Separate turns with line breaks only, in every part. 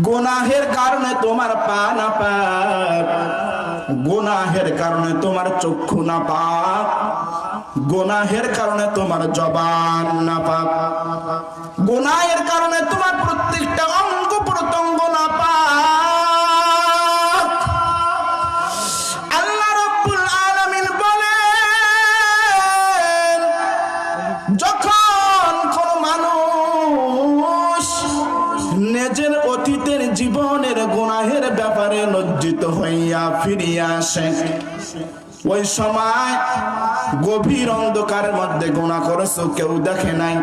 গুনাহের কারণে তোমার পা না পাক, গুনাহের কারণে তোমার চক্ষু না পাক, গুনাহের কারণে তোমার জবান না পাক, গুনাহের কারণে তোমার প্রত্যেকটা অঙ্গ প্রত্যঙ্গ না পাক। আল্লাহ রাব্বুল আলামিন বলেন, যখন কোন মানুষ নিজের অতীতের জীবনের গুনাহের ব্যাপারে লজ্জিত হইয়া ফিরিয়া আসে, ওই সময় গভীর অন্ধকারের মধ্যে গুনাহ করেছো, কেউ দেখে নাই।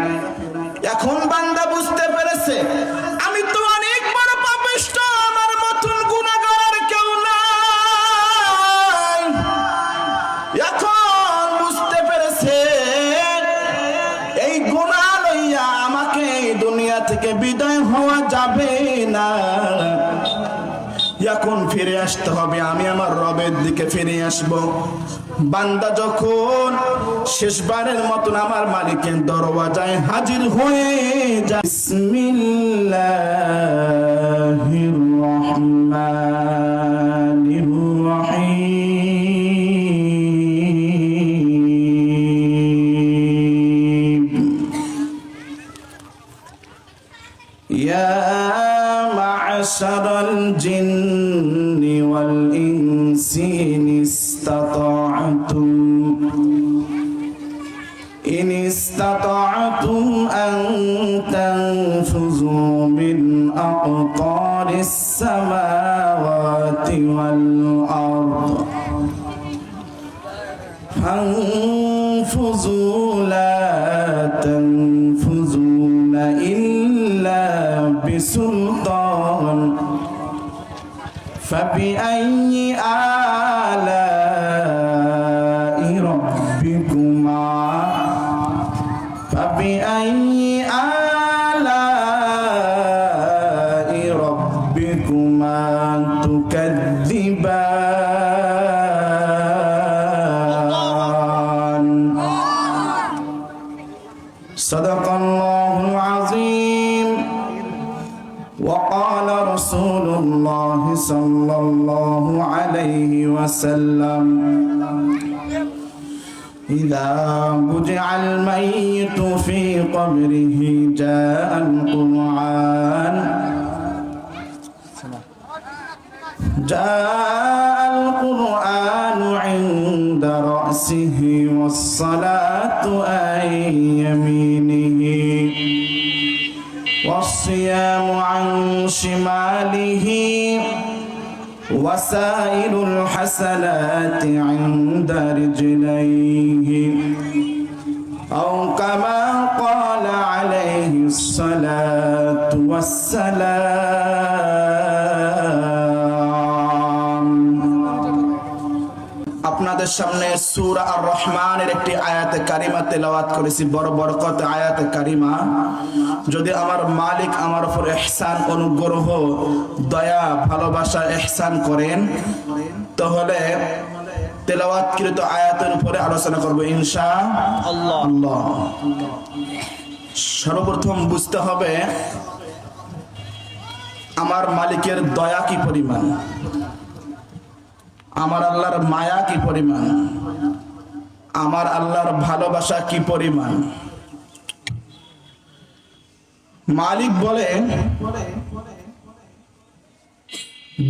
এখন বান্দা বুঝতে পেরেছে আমি তো অনেক বড় পাপিষ্ঠ, আমার মতন গুনাহগার আর কেউ নাই। এখন বুঝতে পেরেছে এই গুনাহ লইয়া আমাকে এই দুনিয়া থেকে বিদায় হওয়া যাবে না, এখন ফিরে আসতে হবে, আমি আমার রবের দিকে ফিরে আসব। বান্দা যখন শেষবারের মতন আমার মালিকের দরওয়াজায় হাজির হয়ে যায়, বিসমিল্লাহির রহমানির রহিম। ইয়া মা'শারাল জিন্নি ওয়াল ইনসি إن استطعتم أن تنفذوا من أقطار السماوات والأرض فانفذوا لا تنفذون إلا بسلطان فبأي آلاء ربكما فبأي آلاء ربكما تكذبان صدق الله العظيم وقال رسول الله صلى الله عليه وسلم إذا بُدِعَ الميت في قبره جاء القرآن عند رأسه والصلاة عن يمينه والصيام عن شماله وسائر الحسنات عند رجليه أو كما قال عليه الصلاة والسلام। আপনাদের সামনে সূরা আর রহমানের একটি আয়াতে কারিমা তেলাওয়াত করেছি, বড় বরকত আয়াতে কারিমা। যদি আমার মালিক আমার উপর ইহসান, অনুগ্রহ, দয়া, ভালোবাসা, ইহসান করেন, তাহলে তেলাওয়াতকৃত আয়াতের উপরে আলোচনা করব ইনশাআল্লাহ। সর্বপ্রথম বুঝতে হবে আমার মালিকের দয়া কি পরিমাণ, আমার আল্লাহর মায়া কি পরিমাণ, আমার আল্লাহর ভালোবাসা কি পরিমাণ। মালিক বলেন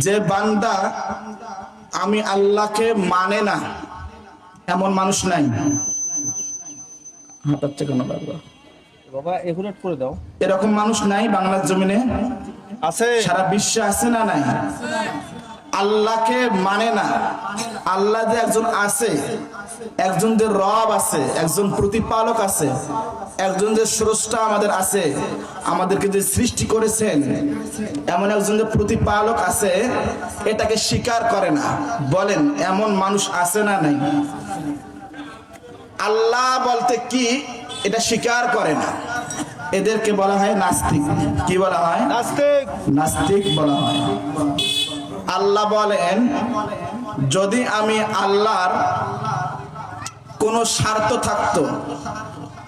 যে বান্দা আমি আল্লাহকে মানে না, এমন মানুষ নাই। হাঁটাচ্ছে কেন বাবা, এগুলো করে দাও। এরকম মানুষ নাই বাংলার জমিনে, আছে? সারা বিশ্বে আছে না নাই? আল্লাহকে মানে না। আল্লাহ যে একজন আছে, একজন যে রব আছে, একজন প্রতিপালক আছে, একজন যে স্রষ্টা আমাদের আছে, আমাদেরকে যে সৃষ্টি করেছেন, এমন একজন যে প্রতিপালক আছে, এটাকে স্বীকার করে না। বলেন এমন মানুষ আছে না নাই? আল্লাহ বলতে কি এটা স্বীকার করে না, এদেরকে বলা হয় নাস্তিক। কি বলা হয়? নাস্তিক। নাস্তিক বলা হয়। আল্লাহ বলেন যদি আমি আল্লাহর কোনো স্বার্থ থাকতো,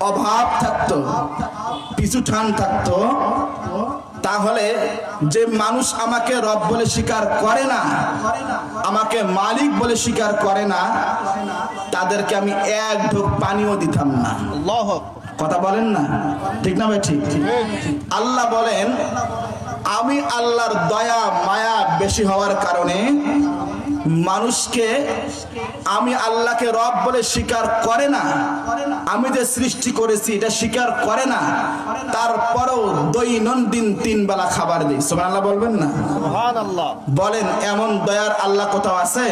অভাব থাকতো, পিছুটান থাকতো, তাহলে যে মানুষ আমাকে রব বলে স্বীকার করে না, আমাকে মালিক বলে স্বীকার করে না, তাদেরকে আমি এক ঢোক পানিও দিতাম না। কথা বলেন না, ঠিক না ভাই? ঠিক। আল্লাহ বলেন, আমি আল্লাহর দয়া মায়া বেশি হওয়ার কারণে মানুষকে, আমি আল্লাহকে রব বলে স্বীকার করে না, আমি যে সৃষ্টি করেছি এটা স্বীকার করে না, তারপরেও দৈনন্দিন 3 বেলা খাবার দিই। সুবহানাল্লাহ বলবেন না? সুবহানাল্লাহ। বলেন, এমন দয়ার আল্লাহ কোথাও আছে?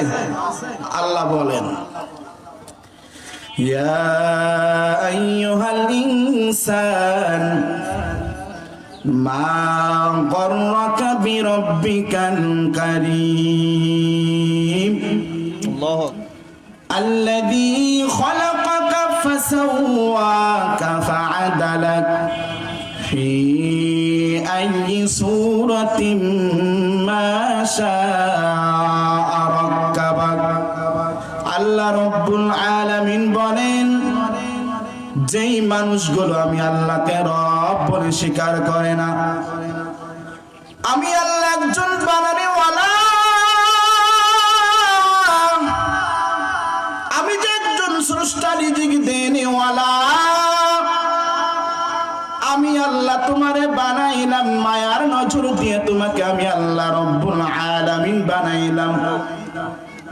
আল্লাহ বলেন, ইয়া আইয়ুহাল ইনসান মা গররাকা বিরাব্বিকাল কারীম আল্লাযী খালাকাকা ফাসাওয়াকা ফাআদালাক ফি আইয়ি সূরাতিন মা শাআ রাক্কাবাক। আল্লাহ রাব্বুল আলামিন বলেন, যেই মানুষগুলো আমি আল্লাহকে রব বলে স্বীকার করে না, আমি আল্লাহ একজন বানানেওয়ালা, আমি যে একজন স্রষ্টা রিজিক দেনেওয়ালা, আমি আল্লাহ তোমারে বানাইলাম মায়ার নজর দিয়ে, তোমাকে আমি আল্লাহ রব্বুল আলামিন বানাইলাম।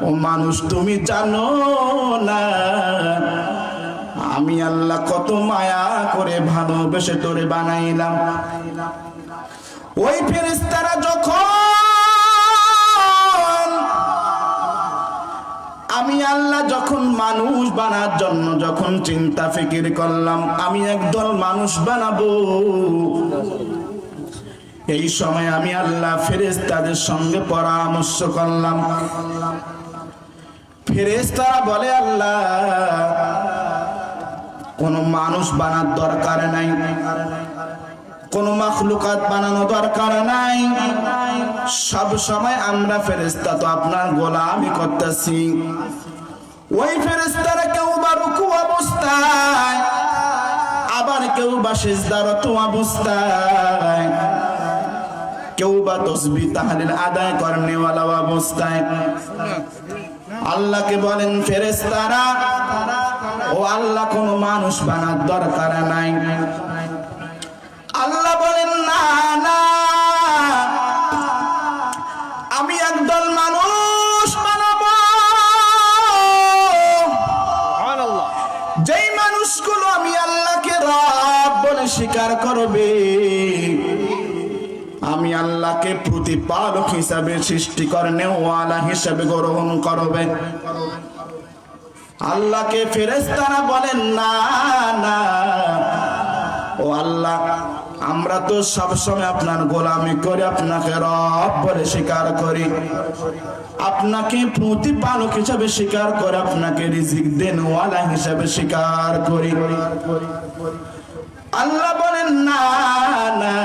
ও মানুষ, তুমি জানো না আমি আল্লাহ কত মায়া করে ভালোবেসে তোরে বানাইলাম। ওই ফেরেশতারা যখন, আমি আল্লাহ যখন মানুষ বানার জন্য যখন চিন্তা ফিকির করলাম আমি একদল মানুষ বানাবো, এই সময় আমি আল্লাহ ফেরেশতাদের সঙ্গে পরামর্শ করলাম। ফেরেশতারা বলে, আল্লাহ কোন মানুষ বানার দরকার নাই, কোন মাখলুকাত বানানো দরকার নাই, সব সময় আমরা ফেরেশতা তো আপনার গোলামি করতেছি। ওই ফেরেশতারা কেউ বা রুকু অবস্থায়, আবার কেউ বা সিজদারত অবস্থায়, কেউ বা তাসবিহ তাহলিল আদায় করনেওয়ালা অবস্থায় আল্লাহকে বলেন, ফেরেশতারা ও আল্লাহ কোন মানুষ বানার দরকার নাই। আল্লাহ বলেন, না না, আমি একদল মানুষ বানাবো, যেই মানুষগুলো আমি আল্লাহকে রব বলে স্বীকার করবে, আমি আল্লাহকে প্রতিপালক হিসাবে সৃষ্টি করনেওয়ালা হিসাবে গ্রহণ করবে। আল্লাহকে ফেরেশতারা বলেন, না না, ও আল্লাহ আমরা তো সবসময় আপনার গোলামি করি, আপনাকে রব বলে স্বীকার করি, আপনাকে প্রতিপালক হিসাবে স্বীকার করে, আপনাকে রিজিক দেনওয়ালা হিসাবে স্বীকার করি। আল্লাহ বলেন, না না,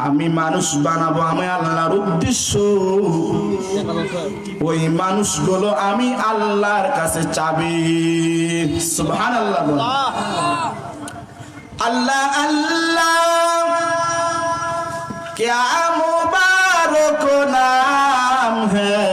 আমি মানুষ বানাবো, আমি আল্লাহর উদ্দেশ্য ওই মানুষগুলো আমি আল্লাহর কাছে চাবি। সুবহানাল্লাহ। আল্লাহ আল্লাহ क्या मुबारक नाम है,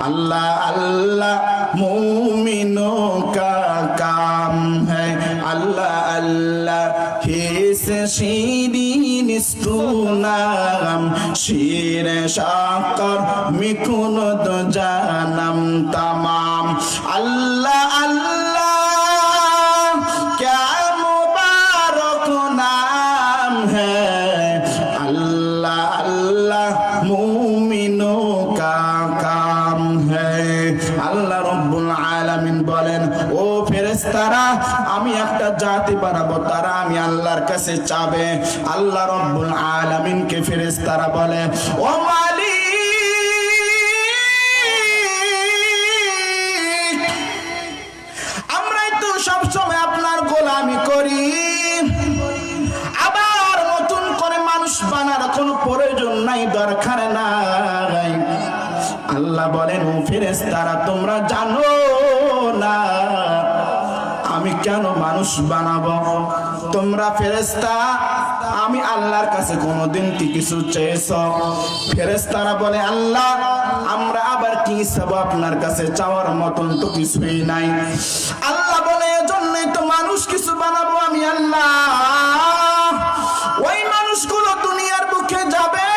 अल्लाह अल्लाह मोमिनों का काम है, अल्लाह अल्लाह ही से शीरीन स्तूनाम शीर शाकर मिकुन दो जानम तमाम। अल्लाह अल्लाह क्या मुबारक नाम है, अल्लाह अल्लाह मुमिनों का काम है। আল্লাহ রব্বুল আলামিন বলেন, ও ফেরেশতারা আমি একটা জাতি বানাবো, তারা আমি আল্লাহর কাছে চাবে। আল্লাহ রব্বুল আলামিনকে ফেরেশতারা বলে, ও মালিক আমরাই তো সব সময় আপনার গোলামি করি, আবার নতুন করে মানুষ বানার কোনো প্রয়োজন নাই, দরকার নাই। আল্লাহ বলেন, ও ফেরেশতারা তোমরা জানো না আমি কেন মানুষ বানাবো? তোমরা ফেরেশতা, আমি আল্লাহর কাছে কোনোদিন কি কিছু চেয়েছো? ফেরেশতারা বলে, আল্লাহ আমরা আবার কি চাবো? আপনার কাছে চাওয়ার মতন তো কিছুই নাই। আল্লাহ বলে, এজন্যই তো মানুষ কিছু বানাবো আমি আল্লাহ। ওই মানুষগুলো দুনিয়ার বুকে যাবে,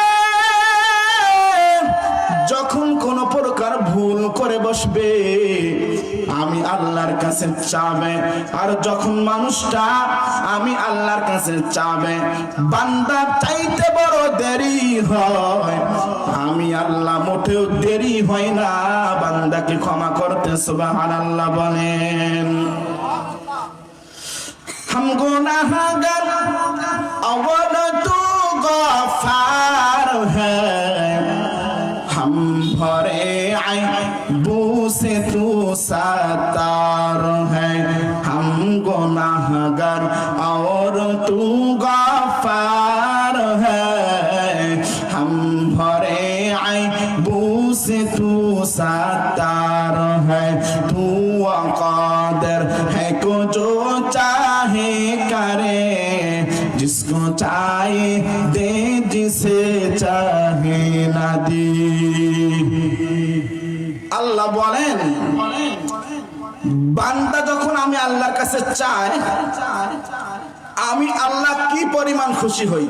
যখন কোন প্রকার ভুল করে বসবে আমি আল্লাহর কাছে চাবে। আর যখন মানুষটা আমি আল্লাহর কাছে চাবে, বান্দা চাইতে বড় দেরি হয়, আমি আল্লাহ মোটেও দেরি হয় না বান্দাকে ক্ষমা করতে। সুবহানাল্লাহ বলেন। हम गुनाहगार अव्वल तू गफ्फार है, हम भरे आईबू से तू सत्तार है। हम गुनाहगार और तू गफ्फार है, हम भरे आईबू से तू सत्तार है। तू कादिर है को जो चाहे करे, जिसको चाहे दे, जिसे चाहे ना दे। আল্লাহ বলেন, বান্দা যখন আমি আল্লাহর কাছে চাই, আমি আল্লাহ কি পরিমাণ খুশি হই।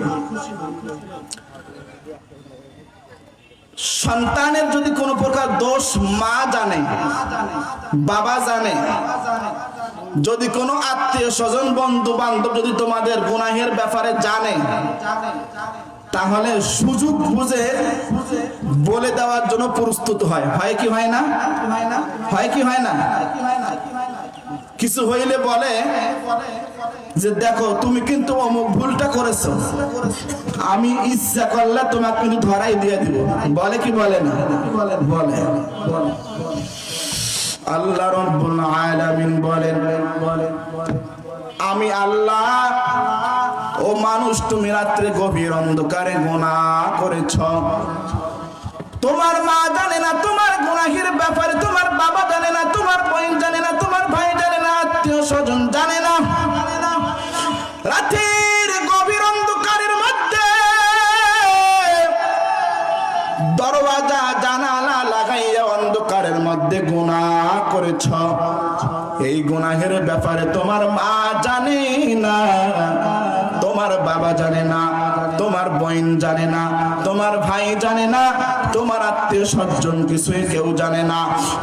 সন্তানের যদি কোনো প্রকার দোষ মা জানে, বাবা জানে, যদি কোনো আত্মীয় স্বজন বন্ধু বান্ধব যদি তোমাদের গুনাহের ব্যাপারে জানে, তাহলে সুযোগ বুঝে বলে দেওয়ার জন্য প্রস্তুত হয়। হয় কি হয় না? হয় কি হয় না? কিছু হইলে বলে যে দেখো তুমি কিন্তু অমুক ভুলটা করেছো, আমি ইচ্ছা করলে তোমাকে কিন্তু ধরাই দিয়ে দিব। বলে কি বলে না? বলে। আল্লাহ রাব্বুল আলামিন বলেন, আমি আল্লাহ, ও মানুষ তুমি রাত্রে গভীর অন্ধকারে গুনাহ করেছ, তোমার মা জানে না তোমার গুনাহের ব্যাপারে, তোমার বাবা জানে না, তোমার বোন জানে না, তোমার ভাই জানে না, আত্মীয় স্বজন জানে না। রাতের গভীর অন্ধকারের মধ্যে দরওয়াজা জানালা লাগাইয়া অন্ধকারের মধ্যে গুনাহ করেছ। এই গুনাহের ব্যাপারে তোমার মা জানে না, তোমার বাবা জানে না, তোমার বোন জানে না, তোমার ভাই জানে না, তোমার আত্মীয় স্বজন কিছুই কেউ জানে না,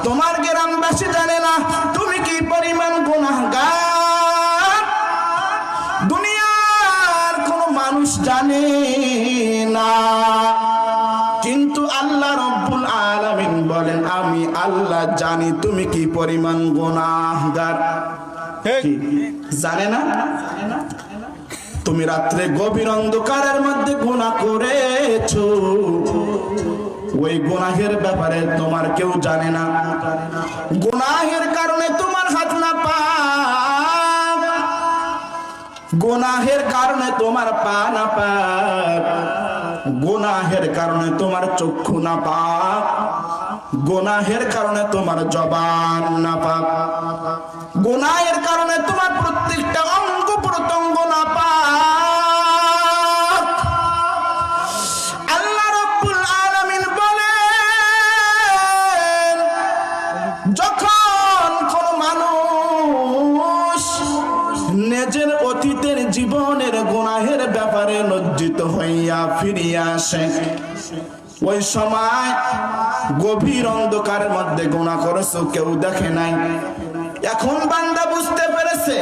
তোমার গ্রামবাসী জানে না তুমি কি পরিমাণ গুনাহগার। দুনিয়ার কোনো মানুষ জানে না, কিন্তু আল্লাহ রাব্বুল আলামিন বলেন, আমি আল্লাহ জানি তুমি কি পরিমাণ গুনাহগার। কি জানে না? তুমি রাত্রে গভীর অন্ধকারের মধ্যে গুনাহ করেছো, ওই গুনাহের ব্যাপারে তোমার কেউ জানে না। গুনাহের কারণে তোমার হাত না পাক, গুনাহের কারণে তোমার পা না পাক, গুনাহের কারণে তোমার চক্ষু না পাক, গুনাহের কারণে তোমার জবান না পাক, গুনাহের কারণে তোমার প্রত্যেকটা অঙ্গ প্রত্যঙ্গ না পাক। আল্লাহ রাব্বুল আলামিন বলেন, যখন কোন মানুষ নিজের অতীতের জীবনের গুনাহের ব্যাপারে লজ্জিত হইয়া ফিরিয়া আসে, ওই সময় গভীর অন্ধকারের মধ্যে গুনাহ করেছো, কেউ দেখে নাই। এখন বান্দা বুঝতে পেরেছে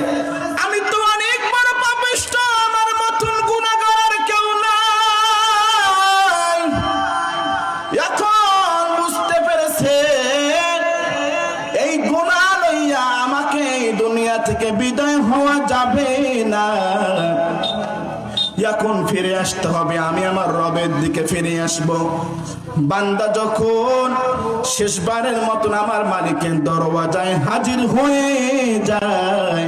আমি তো অনেক বড় পাপিষ্ঠ, আমার মতন গুনাহগার আর কেউ নাই। এখন বুঝতে পেরেছে এই গুনাহ লইয়া আমাকে এই দুনিয়া থেকে বিদায় হওয়া যাবে না, এখন ফিরে আসতে হবে, আমি আমার রবের দিকে ফিরে আসব। বান্দা যখন শেষবারের মতন আমার মালিকের দরওয়াজায় হাজির হয়ে যায়,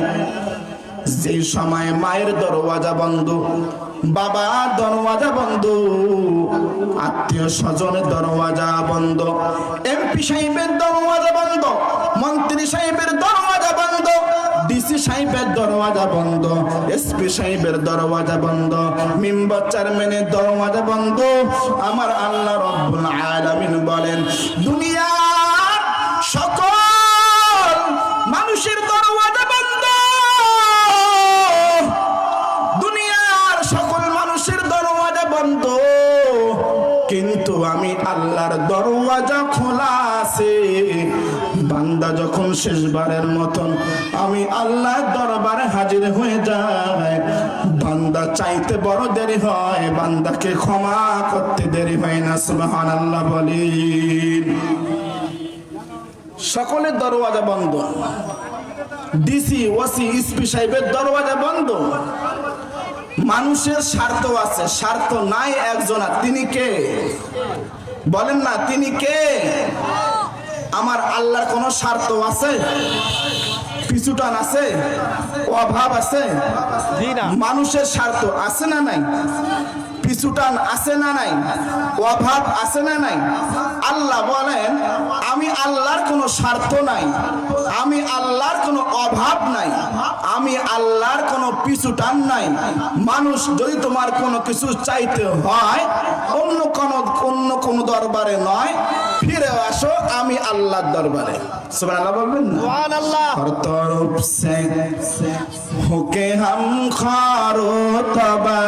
যে সময় মায়ের দরওয়াজা বন্ধ, বাবার দরওয়াজা বন্ধ, আত্মীয় স্বজনের দরওয়াজা বন্ধ, এমপি সাহেবের দরওয়াজা বন্ধ, মন্ত্রী সাহেবের দরওয়াজা বন্ধ, ডিসি সাহেবের দরওয়াজা বন্ধ, এসপি সাহেবের দরওয়াজা বন্ধ, মেম্বার চেয়ারম্যানের দরওয়াজা বন্ধ। আমার আল্লাহ রব্বুল আলামিন বলেন দুনিয়ার সকল মানুষের দরওয়াজা বন্ধ, দুনিয়ার সকল মানুষের দরওয়াজা বন্ধ, কিন্তু আমি আল্লাহর দরওয়াজা খোলা আছে। বান্দা যখন শেষবারের মতন আমি আল্লাহর দরবারে হাজির হয়ে যায়, বান্দা চাইতে বড় দেরি হয়, বান্দাকে ক্ষমা করতে দেরি হয় না। সুবহানাল্লাহ বলেন। সকলের দরওয়াজা বন্ধ, ডিসি ওসি এসপি সাহেবের দরওয়াজা বন্ধ। মানুষের স্বার্থ আছে, স্বার্থ নাই একজন, তিনি কে বলেন না, তিনি কে? আমার আল্লাহর কোন স্বার্থ আছে? পিছুটান আছে? অভাব আছে? মানুষের স্বার্থ আছে না নাই? পিছুটান আছে না নাই? অভাব আছে না নাই? আল্লাহ বলেন আমি আল্লাহর কোনো স্বার্থ নাই, আমি আল্লাহর কোনো অভাব নাই, আমি আল্লাহর কোনো পিছুটান নাই। মানুষ যদি তোমার কোনো কিছু চাইতে হয় অন্য কোনো দরবারে নয়, ফিরে আসো আমি আল্লাহর দরবারে। সুবহানাল্লাহ বলবেন না? সুবহানাল্লাহ। হর তরফ সে হোকে হাম খারো তবা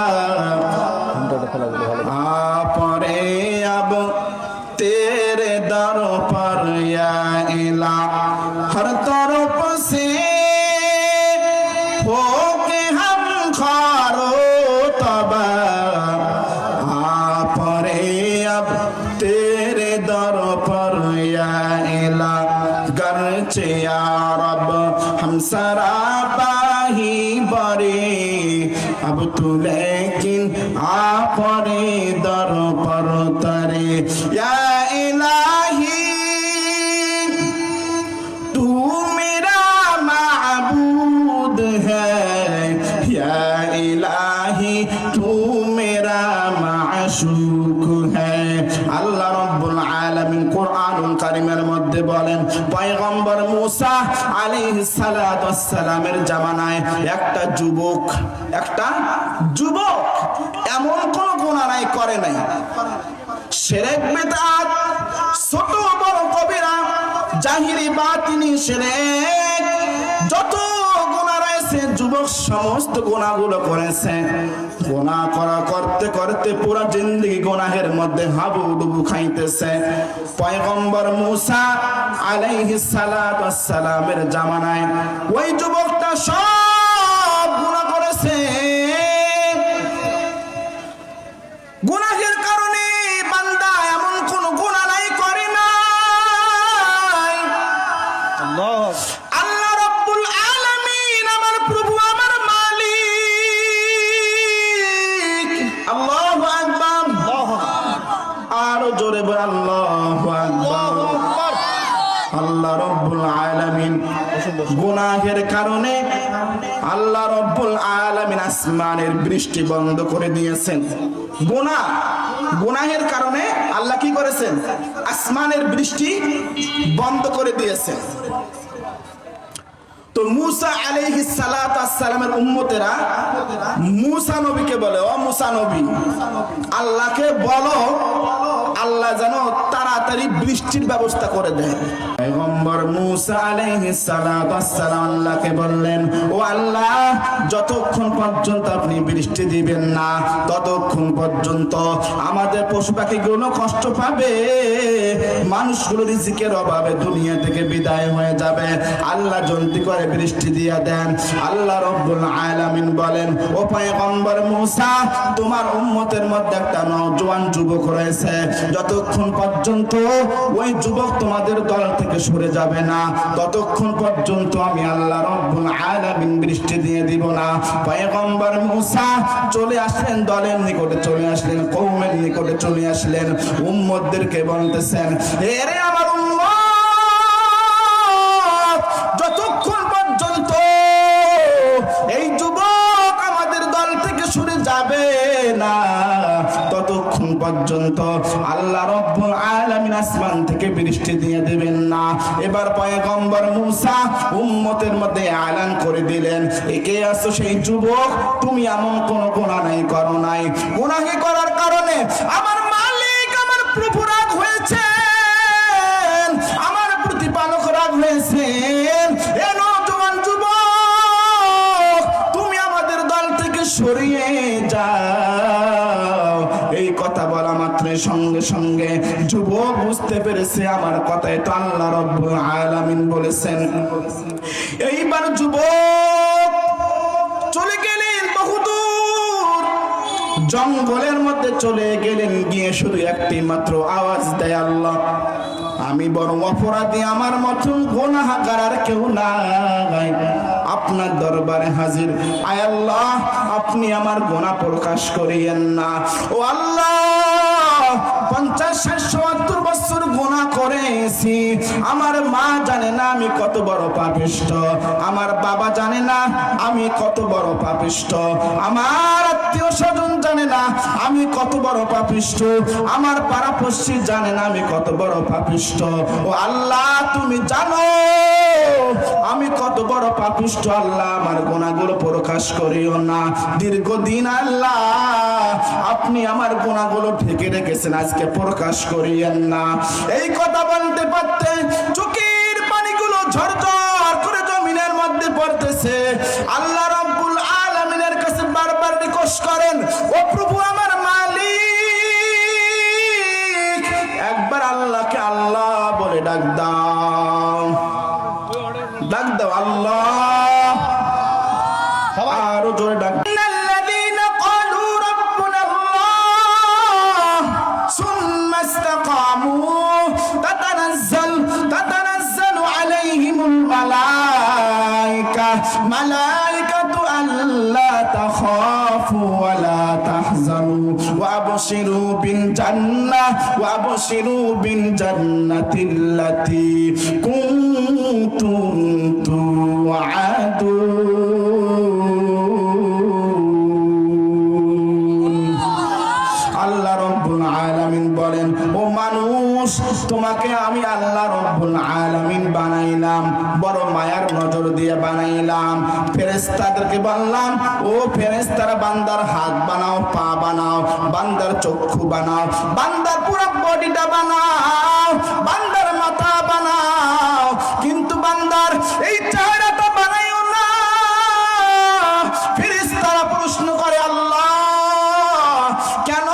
আপরে আব तेरे दर पर या इला हर तरफ से होके हम खारो तबा आप रे अब तेरे दर पर या इला गरचे या रब हम सराबा ही बरे अब तू लेकिन आप रे दर पर तरे या इलाही तू मेरा माबूद है, या इलाही तू मेरा माशूक है। আল্লাহ রাব্বুল আলামিন কোরআনুল কারীমের মধ্যে বলেন পয়গম্বর মূসা আলাইহিস সালাতু ওয়াস সালামের জামানায় একটা যুবক এমন কোন গুনাহ নাই করে নাই, শিরক বিদআত ছোট বড় কবিরা জাহিরি বাতিনি শিরক যত গুনাহ রয়েছে যুবক সমস্ত গুনাহগুলো করেছে। গুনাহ করতে করতে পুরো জিন্দেগি গুনাহের মধ্যে হাবুডুবু খাইতেছে। পয়গম্বর মূসা আলাইহিস সালাতু ওয়াস সালামের জামানায় ওই যুবকটা সব গুনাহ করেছে। গুনাহের কারণে বান্দা এমন কোন গুনাহ নাই করে নাই। আল্লাহ রাব্বুল আলামিন আমার প্রভু আমার মালিক। আল্লাহু আকবার। আরো জোরে বল আল্লাহু আকবার। আল্লাহ রাব্বুল আলামিন গুনাহের কারণে আল্লাহ রাব্বুল আলামিন আসমানের বৃষ্টি বন্ধ করে দিয়েছেন। গুনাহের কারণে আল্লাহ কি করেছেন? আসমানের বৃষ্টি বন্ধ করে দিয়েছেন। তো মূসা আলাইহিস সালাতু ওয়াস সালামের উম্মতেরা মূসা নবীকে বলে ও মূসা নবী আল্লাহকে বলো আল্লাহ যেন তাড়াতাড়ি বৃষ্টির ব্যবস্থা করে দেয়। পয়গম্বর মূসা আলাইহিস সালাতু ওয়াস সালাম আল্লাহকে বললেন ও আল্লাহ যতক্ষণ পর্যন্ত আপনি বৃষ্টি দিবেন না ততক্ষণ পর্যন্ত আমাদের পশু পাখিগুলো কষ্ট পাবে, মানুষগুলো রিজিকের অভাবে দুনিয়া থেকে বিদায় হয়ে যাবে। আল্লাহ জলদি করে বৃষ্টি দিয়ে দেন। আল্লাহ রাব্বুল আলামিন বলেন ও পয়গম্বর মূসা তোমার উম্মতের মধ্যে একটা নওজোয়ান যুবক রয়েছে, যতক্ষণ পর্যন্ত ওই যুবক তোমাদের দল থেকে সরে যাবে না ততক্ষণ পর্যন্ত আমি আল্লাহ রাব্বুল আলামিন বৃষ্টি দিয়ে দিব না। পয়গম্বর মূসা চলে আসলেন, দলের নিকটে চলে আসলেন, কওমের নিকটে চলে আসলেন, উম্মতদেরকে বলতেছেন এরে আমার উম্মত যতক্ষণ পর্যন্ত এই যুবক আমাদের দল থেকে সরে যাবে না ততক্ষণ পর্যন্ত আল্লাহ রব্বুল আলামিন আসমান থেকে বৃষ্টি দিয়ে দেবেন না। এবার পয়গম্বর মুসা উম্মতের মধ্যে এলান করে দিলেন, একে আসো সেই যুবক, তুমি এমন কোন গুনাহ নাই করো নাই, গুনাহ করার কারণে আমার মালিক আমার প্রভু রাগ হয়েছে, আমার প্রতিপালক রাগ হয়েছে। এ নওজোয়ান যুবক, তুমি আমাদের দল থেকে সরিয়ে যাও। এই কথা বলা মাত্র সঙ্গে সঙ্গে যুবক বুঝতে পেরেছে আমার কথাই তো আল্লাহ রব্বুল আলামিন বলেছেন। এইবার যুবক চলে গেলেন বহুদূর, জঙ্গলের মধ্যে চলে গেলেন, গিয়ে শুধু একটি মাত্র আওয়াজ দেয়, আল্লাহ আমি বড় অপরাধী, আমার মতন গুনাহগার আর কেউ নাই, আপনার দরবারে হাজির। আয় আল্লাহ, আপনি আমার গুনাহ প্রকাশ করিয়েন না। ও আল্লাহ, 50-60-70 বছর গুনাহ করেছি, আমার মা জানে না আমি কত বড় পাপিষ্ঠ, আমার বাবা জানে না আমি কত বড় পাপিষ্ঠ, আমার আত্মীয় স্বজন জানে না আমি কত বড় পাপিষ্ঠ, আমার পাড়াপড়শি জানে না আমি কত বড় পাপিষ্ঠ। ও আল্লাহ, তুমি জানো আমি কত বড় পাপিষ্ঠ, আল্লাহ আমার গুনাহগুলো প্রকাশ করিও না। দীর্ঘদিন আল্লাহ আপনি আমার গুনাহগুলো ঢেকে রেখেছেন, আজকে প্রকাশ করিয়েন না। এই কথা বলতে পারতে চোখের পানিগুলো ঝরঝর করে জমিনের মধ্যে পড়তেছে। আল্লাহ রব্বুল আলামিনের কাছে বারবার রিকোয়েস্ট করেন, ও প্রভু আমার মালিক, একবার আল্লাহকে আল্লাহ বলে ডাক দাও, ডাক দাও আল্লাহ, আরো জোরে ডাক। ملائكة ألا تخافوا ولا تحزنوا وأبشروا بالجنة التي كنتم توعدون। আল্লাহ রব্বুল আলামিন বলেন, ও মানুষ, তোমাকে আমি আল্লাহ রব্বুল আলামিন বানাইলাম, বড় মায়ার নজর দিয়ে বানাইলাম। ফেরেশতাদেরকে বললাম, ও ফেরেশতারা বান্দার হাত বানাও, পা বানাও, বান্দার চক্ষু বানাও, বান্দার পুরো বডিটা বানাও, বান্দার মাথা বানাও, কিন্তু বান্দার এই চেহারাটা বানাইও না। ফেরেশতারা প্রশ্ন করে, আল্লাহ কেন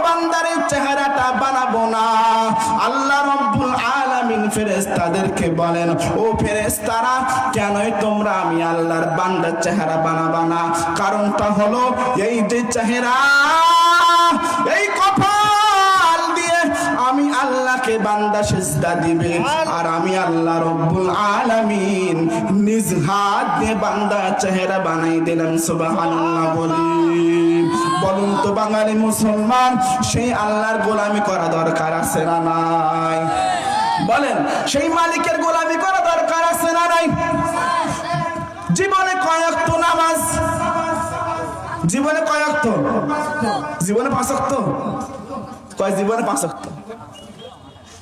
বান্দার এই চেহারাটা বানাবো না? আল্লাহ রব্বুল আলামিন ফেরেশতাদেরকে বলেন, ও ফেরেশতারা, কেনই তোমরা আমি আল্লাহর বান্দার চেহারা বানাবা না? কারণটা হলো এই যে চেহারা, এই কপাল দিয়ে আমি আল্লাহকে বান্দা সিজদা দিবে, আর আমি আল্লাহ রব্বুল আলামিন নিজ হাত দিয়ে বান্দা চেহারা বানাই দিলাম। সুবহানাল্লাহ বলি। বলুন তো বাঙালি মুসলমান, সেই আল্লাহর গোলামি করা দরকার আছে না নাই? বলেন, সেই মালিকের গোলামি করা দরকার আছে না নাই? জীবনে কয় ওয়াক্ত নামাজ? জীবনে কয় ওয়াক্ত? জীবনে 5 ওয়াক্ত? কয় জীবনে 5 ওয়াক্ত?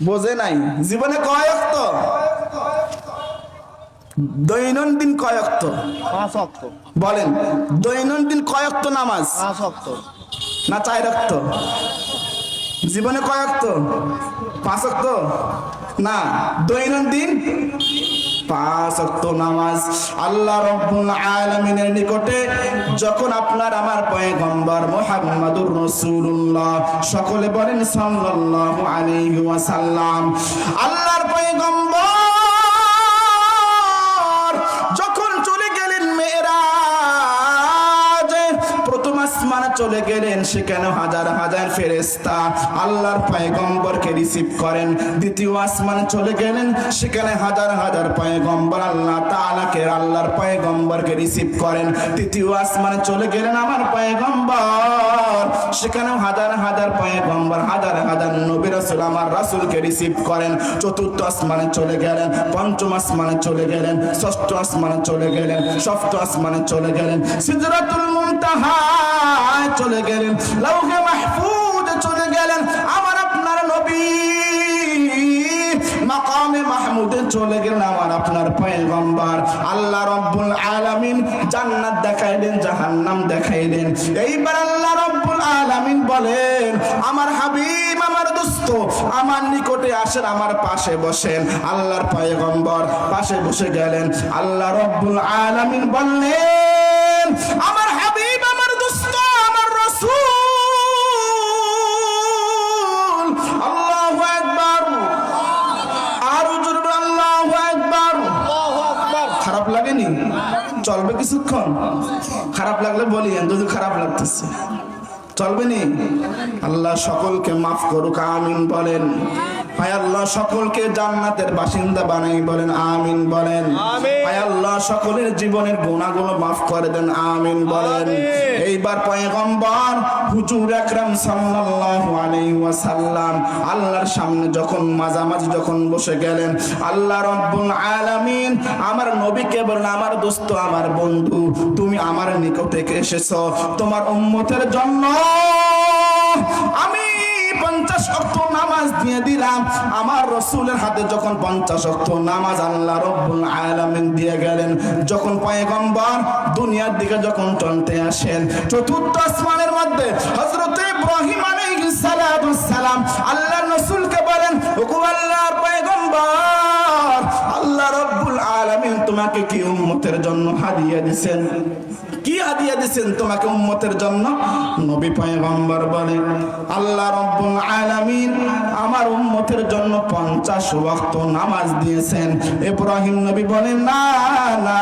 বোঝে নাই। জীবনে কয় ওয়াক্ত? দৈনন্দিন কয় ওয়াক্ত?
5 ওয়াক্ত।
বলেন, দৈনন্দিন কয় ওয়াক্ত নামাজ?
5 ওয়াক্ত
না 4 ওয়াক্ত? জীবনে কয় ওয়াক্ত? 5 ওয়াক্ত না, দৈনন্দিন 5 ওয়াক্ত নামাজ। আল্লাহ রব্বুল আলামিনের নিকটে যখন আপনার আমার পয়গম্বর মুহাম্মদুর রাসূলুল্লাহ, সকলে বলেন সাল্লাল্লাহু আলাইহি ওয়াসাল্লাম, আল্লাহর পয়গম্বর যখন চলে গেলেন মেরাজে, প্রথম আসমানে চলে গেলেন, সেখানে হাজার হাজার ফেরেশতা আল্লাহর পয়গম্বরকে রিসিভ করেন। দ্বিতীয় আসমানে চলে গেলেন, সেখানে হাজার হাজার পয়গম্বর আল্লাহ তাআলাকে আল্লাহর পয়গম্বরকে রিসিভ করেন। তৃতীয় আসমানে চলে গেলেন আমার পয়গম্বর, সেখানেও হাজার হাজার পয়গম্বর, হাজার হাজার নবী রাসূল আমার রাসূলকে রিসিভ করেন। চতুর্থ আসমানে চলে গেলেন, পঞ্চম আসমানে চলে গেলেন, ষষ্ঠ আসমানে চলে গেলেন, সপ্তম আসমানে চলে গেলেন, সিদরাতুল মুনতাহা চলে গেলেন, লাউহে মাহফুজ চলে গেলেন আমার আপনার নবী, মাকামে মাহমুদে চলে গেলেন আমার আপনার পয়গম্বর। আল্লাহ রাব্বুল আলামিন জান্নাত দেখাইলেন, জাহান্নাম দেখাইলেন। এইবার আল্লাহ রাব্বুল আলামিন বলেন আমার হাবিব, আমার দোস্ত, আমার নিকটে আসেন, আমার পাশে বসেন। আল্লাহর পয়গম্বর পাশে বসে গেলেন। আল্লাহ রাব্বুল আলামিন বললেন আমার হাবিব, আমার দোস্ত, আমার রাসূল, আল্লাহু আকবার, আর জোরে আল্লাহু আকবার। খারাপ লাগেনি? চলবে কিছুক্ষণ? খারাপ লাগলে বলিয়েন, যদি খারাপ লাগতেছে চলবে নি? আল্লাহ সকলকে মাফ করুক, আমিন বলেন। হায় আল্লাহ সকলকে জান্নাতের বাসিন্দা বানাই বলেন, আমিন বলেন। হায় আল্লাহ সকলের জীবনের গুনাহগুলো মাফ করে দেন, আমিন বলেন। এইবার পয়গম্বর হুজুর আকরাম সাল্লাল্লাহু আলাইহি ওয়াসাল্লাম আল্লাহর সামনে যখন মাঝামাঝি যখন বসে গেলেন, আল্লাহ রাব্বুল আলামিন আমার নবীকে বললেন আমার দোস্ত, আমার বন্ধু, তুমি আমার নিকটে এসেছো তোমার উম্মতের জন্য। আমি 50 ওয়াক্ত নামাজ দিয়ে দিলাম। আমার রাসূলের হাতে যখন 50 ওয়াক্ত নামাজ আল্লাহ রাব্বুল আলামিন দিয়ে গেলেন, যখন পয়গম্বর দুনিয়ার দিকে যখন চলতে আসেন, চতুর্থ আসমানের মধ্যে হযরত ইব্রাহিম আলাইহিস সালাম আল্লাহর রাসূলকে বলেন ওগো আল্লাহর পয়গম্বর, আল্লাহ রাব্বুল আলামিন তোমাকে কি উম্মতের জন্য হাদিয়া দিবেন? কি হাদিয়া দিবেন তোমাকে উম্মতের জন্য? নবী পয়গম্বর বলেন আল্লাহ রাব্বুল আলামিন আমার উম্মতের জন্য 50 ওয়াক্ত নামাজ দিয়েছেন। ইব্রাহিম নবী বলেন না না,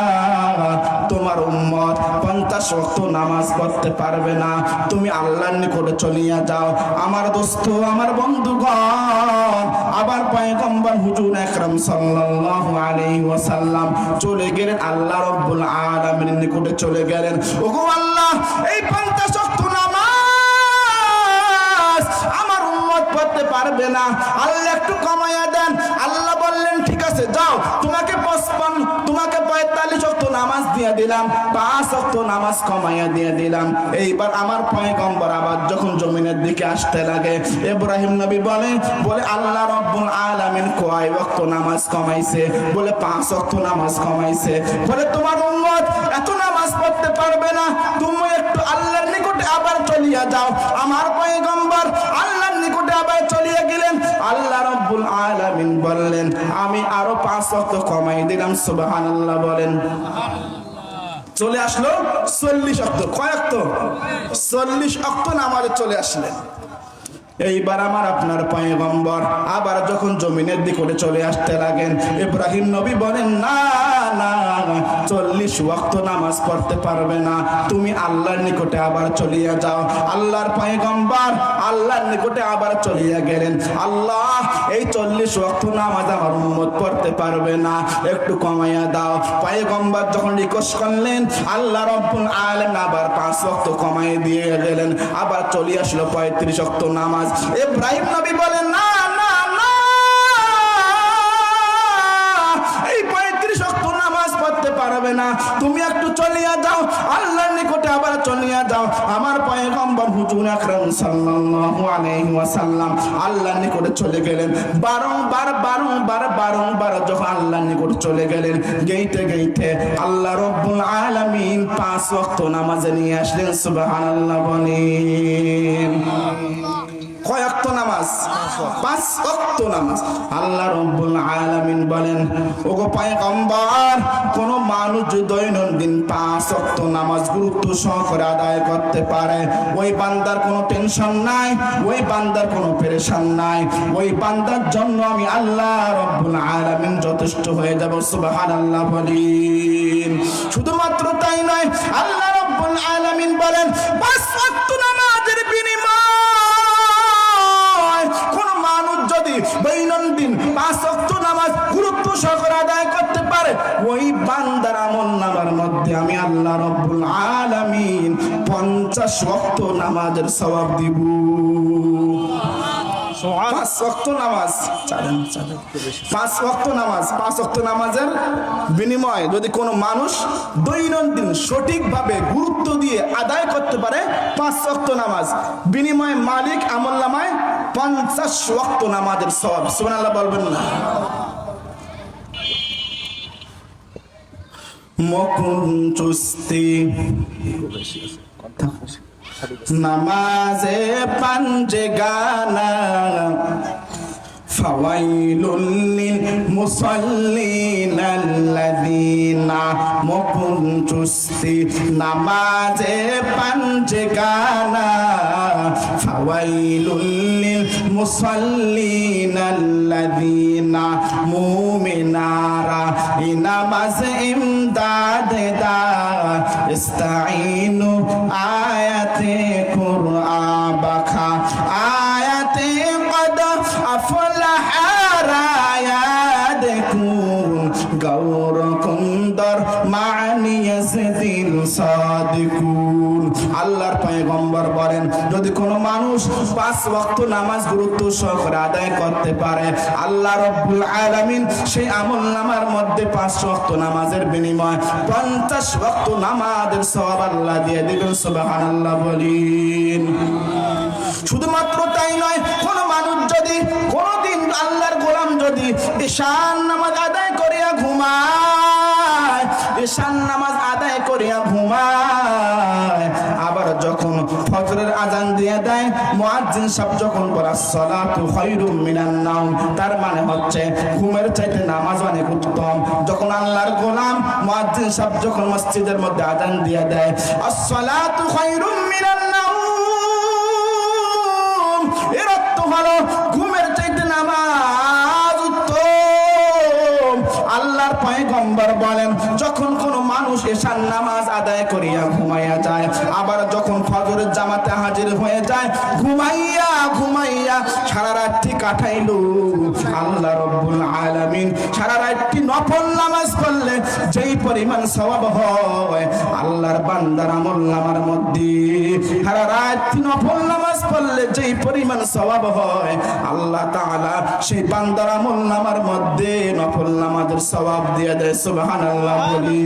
তোমার উম্মত 50 ওয়াক্ত নামাজ পড়তে পারবে না, তুমি আল্লাহর নিকটে চলিয়া যাও। আমার দোস্ত, আমার বন্ধুগণ, আবার পয়গম্বর হুজুর আকরাম সাল্লাল্লাহু আলাইহি ওয়াসাল্লাম চলে গেলেন আল্লাহ রাব্বুল আলামিনের নিকটে চলে গেলেন। ওগো আল্লাহ, এই 50 ওয়াক্ত নামাজ আমার উম্মত পড়তে পারবে না, আল্লাহ একটু কমায়া দেন। আল্লাহ বললেন ঠিক আছে যাও, তোমাকে 45 ওয়াক্ত নামাজ দিয়ে দিলাম, 5 ওয়াক্ত নামাজ কমাইয়া দিয়ে দিলাম। এইবার আমার পয়গম্বর আবার যখন জমিনের দিকে আসতে লাগে, ইব্রাহিম নবী বলে আল্লাহ রাব্বুল আলামিন কয় ওয়াক্ত নামাজ কমাইছে? বলে 5 ওয়াক্ত নামাজ কমাইছে। বলে তোমার উম্মত এত নামাজ পড়তে পারবে না, তুমি একটু আল্লাহর নিকটে আবার চলিয়া যাও। আমার পয়গম্বর আল্লাহর নিকটে আবার চলিয়া গেলেন। আল্লাহ রাব্বুল আলামিন বললেন আমি আরো 5 ওয়াক্ত কমাই দিলাম। সুবহানাল্লাহ বলেন। চলে আসলো 40 ওয়াক্ত। কয় ওয়াক্ত? 40 ওয়াক্ত নামাজে চলে আসলেন। এইবার আমার আপনার পয়গম্বর আবার যখন জমিনের দিকে চলে আসতে লাগেন, ইব্রাহিম নবী বলেন না না, 40 ওয়াক্ত নামাজ পড়তে পারবে না, তুমি আল্লাহর নিকটে আবার চলিয়া যাও। আল্লাহর পয়গম্বর আল্লাহর নিকটে আবার চলিয়া গেলেন। আল্লাহ, এই 40 ওয়াক্ত নামাজ আমার উম্মত পড়তে পারবে না, একটু কমাইয়া দাও। পয়গম্বর যখন রিকোয়েস্ট করলেন, আল্লাহ রাব্বুল আলামিন আবার 5 ওয়াক্ত কমাইয়ে দিয়ে গেলেন। আবার চলে আসলো 35 ওয়াক্ত নামাজ। ইব্রাহিম নবী বলেন না না না, এই 35 ওয়াক্ত নামাজ পড়তে পারবে না, তুমি একটু চলিয়া যাও, আল্লাহর নিকটে আবার চলিয়া যাও। আমার পয়গম্বর হুজুর আকরাম সাল্লাল্লাহু আলাইহি ওয়াসাল্লাম আল্লাহর নিকটে চলে গেলেন। বারংবার যখন আল্লাহর নিকটে চলে গেলেন, গেইতে আল্লাহ রাব্বুল আলামিন 5 ওয়াক্ত নামাজে নিয়ে আসলেন। সুবহানাল্লাহ বলেন। কয় ওয়াক্ত নামাজ? 5 ওয়াক্ত নামাজ। আল্লাহ রাব্বুল আলামিন বলেন ওগো পয়গম্বর, কোন মানুষ যদি দৈনন্দিন 5 ওয়াক্ত নামাজ গুরুত্ব সহকারে আদায় করতে পারে, ওই বান্দার কোনো টেনশন নাই, ওই বান্দার কোনো পেরেশান নাই, ওই বান্দার জন্য আমি আল্লাহ রাব্বুল আলামিন যথেষ্ট হয়ে যাব। সুবহানাল্লাহ বলেন। শুধুমাত্র তাই নয়, আল্লাহ রাব্বুল আলামিন বলেন 5 ওয়াক্ত নামাজের বিনিময়ে কোন মানুষ যদি দৈনন্দিন 5 ওয়াক্ত নামাজ গুরুত্ব সহকারে আদায় করতে পারে, ওই বান্দার আমলনামার মধ্যে আমি আল্লাহ রাব্বুল আলামিন 50 ওয়াক্ত নামাজের সওয়াব দিব। 5 ওয়াক্ত নামাজ, 5 ওয়াক্ত নামাজ, 5 ওয়াক্ত নামাজের বিনিময়ে যদি কোনো মানুষ দৈনন্দিন সঠিকভাবে গুরুত্ব দিয়ে আদায় করতে পারে 5 ওয়াক্ত নামাজ, বিনিময়ে মালিক আমলনামায় 50 ওয়াক্ত নামাজের সওয়াব। সুবহানাল্লাহ বলবেন না? মকুন চুস্তি নামাজে পাঞ্জে গানা ফাওয়াইলুল লিল মুসাল্লিন আল্লাযীনা মকুন চুস্তি নামাজে পাঞ্জে গানা ফাওয়াইলুল লিল মুসাল্লিন আল্লাযীনা মুমিনারা নামাজ ইমদাদ দা ইস্তাঈনু আয়াতে কুরআন বাখা আয়াতে কদ আফলাহা রায়াদকুন গৌর কুন্দর মানি ইয়াসদিল সাদিকুন। আল্লাহর পয়গম্বর বলেন যদি কোনো মানুষ 5 ওয়াক্ত নামাজ গুরুত্ব সহকারে আদায় করতে পারে আল্লাহ রাব্বুল আলামিন সেই আমলনামার মধ্যে 5 ওয়াক্ত নামাজের বিনিময়ে 50 ওয়াক্ত নামাজের সওয়াব আল্লাহ দিয়ে দিবেন। সুবহানাল্লাহ বলেন। শুধুমাত্র তাই নয়, কোন মানুষ যদি কোনদিন আল্লাহর গোলাম যদি ঈশান নামাজ আদায় করিয়া ঘুমায়, ঈশান নামাজ আদায় করিয়া ঘুমায়, আবার যখন ফজরের আজান দিয়ে দেয় মুয়াজ্জিন সাহেব যখন বলে আসসালাতু খায়রুম মিনান নাওম, তার মানে হচ্ছে ঘুমের চাইতে নামাজ অনেক উত্তম। যখন আল্লাহর গোলাম মুয়াজ্জিন সাহেব যখন মসজিদের মধ্যে আজান দিয়ে দেয় আসসালাতু খায়রুম মিনান নাওম, এর অর্থ হলো ঘুমের চাইতে নামাজ উত্তম। আল্লাহর পয়গম্বর বলেন যখন কোন মানুষ ঈশার নামাজ আদায় করিয়া ঘুমাইয়া যায়, আবার যখন ফজরের জামাতে হাজির হয়ে যায়, ঘুমাইয়া ঘুমাইয়া সারা রাতটি কাটাইলো, আল্লাহ রাব্বুল আলামিন সারা রাতটি নফল নামাজ পড়লে যেই পরিমাণ সওয়াব হয় আল্লাহর বান্দার আমলনামার মধ্যে সারা রাতটি নফল নামাজ পড়লে যেই পরিমাণ সওয়াব হয় আল্লাহ তাআলা সেই বান্দার আমলনামার মধ্যে নফল নামাজের সওয়াব দিয়ে দেয়। সুবহানাল্লাহ বলি।